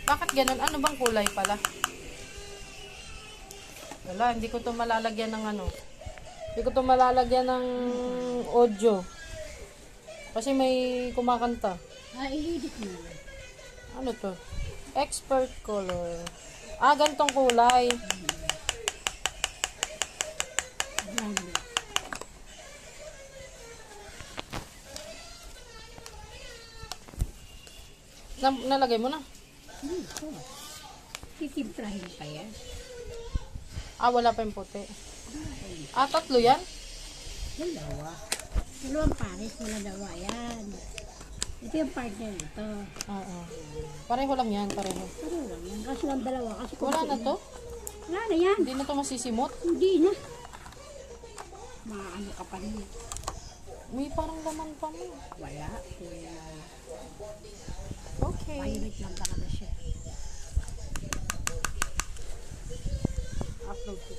Bakit ganun? Ano bang kulay pala? Wala, hindi ko to malalagyan ng ano. Hindi ko to malalagyan ng audio. Kasi may kumakanta. I-edit mo. Ano to? Expert color. Ah, gantong kulay. Nalagay mo na? Titimplahin pa yan. Ah, wala pa yung puti. Ah, 3 yan? Dalawa. Dalawang pares, wala dawa yan. Ito yung partner ito. Oo. Pareho lang yan, pareho. Pareho lang yan. Kaso lang dalawa. Kasi Wala na to? Wala na yan. Hindi na to masisimot? Hindi na. Maano ka pa niya. May parang laman pa mo. Wala. Okay. Violet lang talaga siya. Upload ko.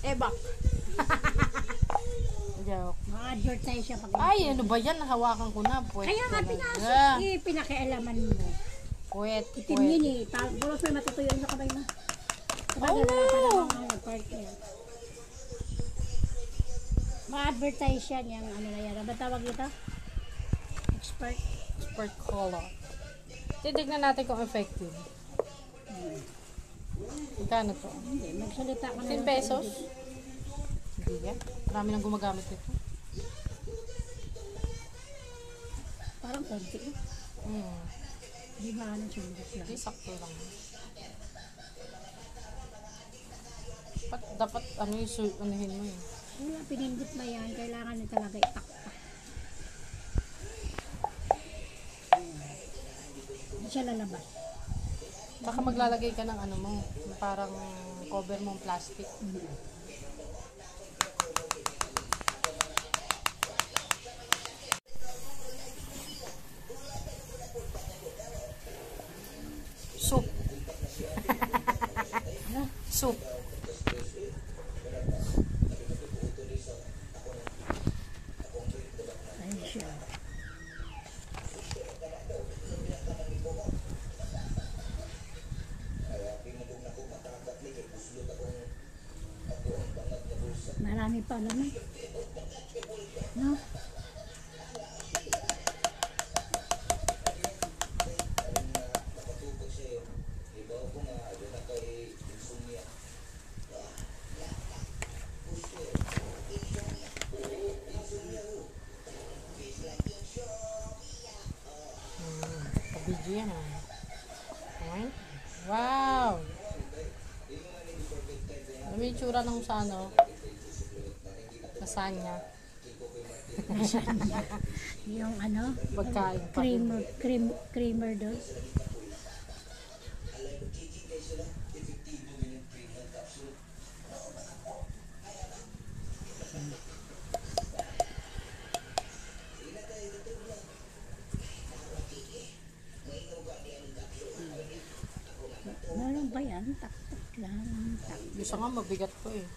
Ebak. Joke. Ma-advertise siya pag... Ay, ano ba yan? Nahawakan ko na. Puwet Kaya nga talaga. pinakialaman mo. Puwet, Itim puwet. yun eh. Bulos may matutuyo sa kamay mo. Oh! Ma-advertise yan yung ano na yan. Ano ba tawag ito? Expert. Expert color. Titignan natin kung effective. Magkano to? Hindi, magsalita ka na. 10 pesos? Hindi yan. Marami nang gumagamit nito. Parang konti. Hindi ba ano sundot lang. Hindi, sakto lang. Dapat ano yung anuhin mo eh. Wala, pinindot na yan. Kailangan nyo talaga itaktak. Hindi siya lalabas. Baka maglalagay ka ng ano mo, parang cover mong plastic. Soup. Soup. Ayun siya. Marami pa naman. No? Video yan ah. Okay. Wow! Ano yung tsura ng sa ano? Lasagna. Yung ano? Pagkain pa din. Creamer doon. Meron ba yan? Tak-tak lang. Gusto nga mabigat ko eh.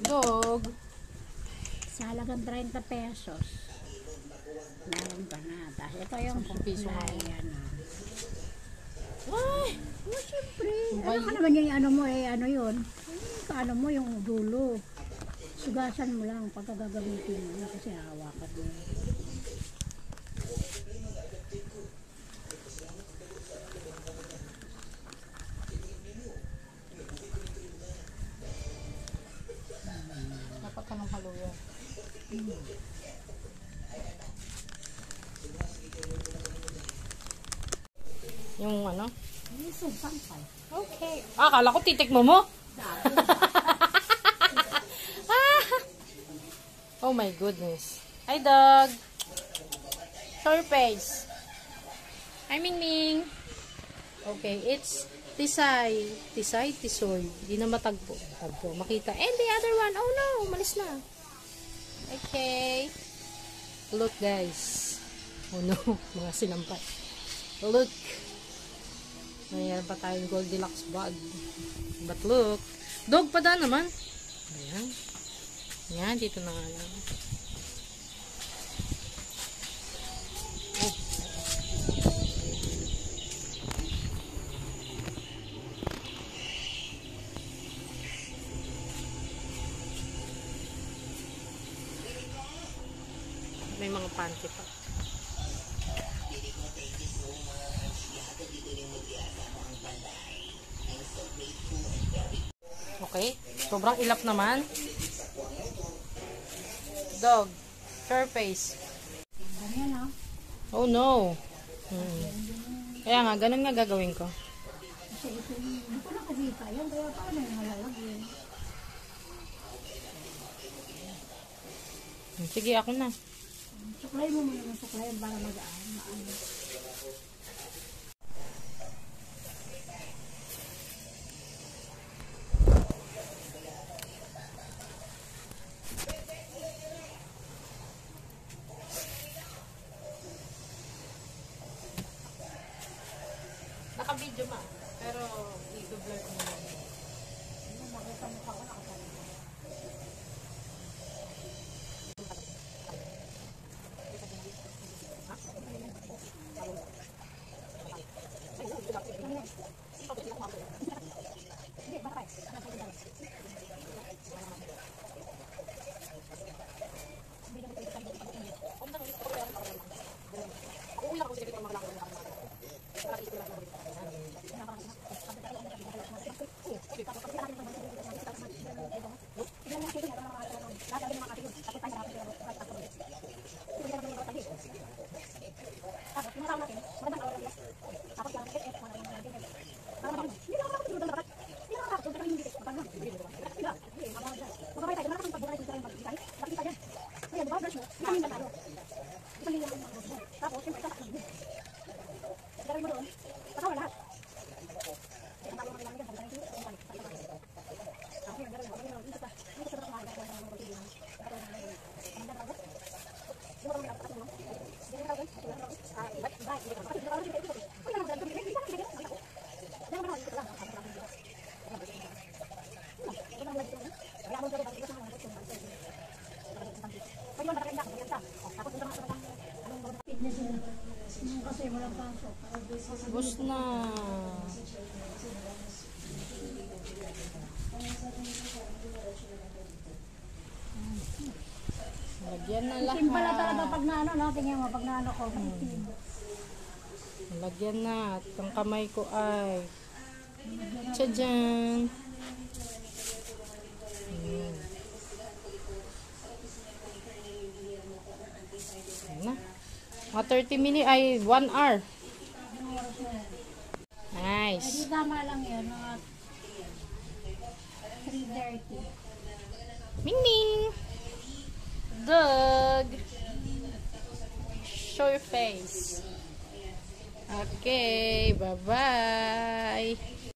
Dog. Sa halagang 30 pesos. Meron ka na. Tapos ito yung 10 piso nga. yan. Ay! Oh, siyempre. Bay- Ano ka naman yung ano mo eh, ano yun? Ano mo yung dulo. Sugasan mo lang pagka gagamitin mo kasi hawakan mo. Dapat ka ng haluya. Yung ano? Okay. Ah, akala ko titik mo mo. Oh my goodness. Hi, dog. Show your face. Hi, Ming Ming. Okay, it's Tisay. Tisay, Tisoy. Hindi na matagpo. Tagpo. Makita. And the other one. Oh no, umalis na. Okay. Look, guys. Oh no, mga sinampay. Look. Mayroon pa tayong Goldilocks bag. But look. Dog pa da naman. Ayan. Ayan, dito na nga lang. Oh, bakante pa. Okay, sobrang ilap naman. Dog, sure face. Ganyan ha. Oh no. Kaya nga, ganun nga gagawin ko. Kasi ito hindi ko nakakita yan. Kaya paano yung nalalagyan? Sige, ako na. Suklay mo muna ng suklay para magaan. Maano. Naka-video ma. Pero, i-blur ko na. Makita mo pa ako nakasama. Kasi walang pasok. Bus na. Lagyan na lahat. Itim pala talaga pag naano, no? Tingnan mo, pag naano ko. Itim. Lagyan na. At ang kamay ko ay tadyan. Na. Mga 30 minutes ay 1 hour. Ay, Nice. di tama lang yun. Mga 3:30. Ming Ming. Dog. Show your face. Okay, bye-bye.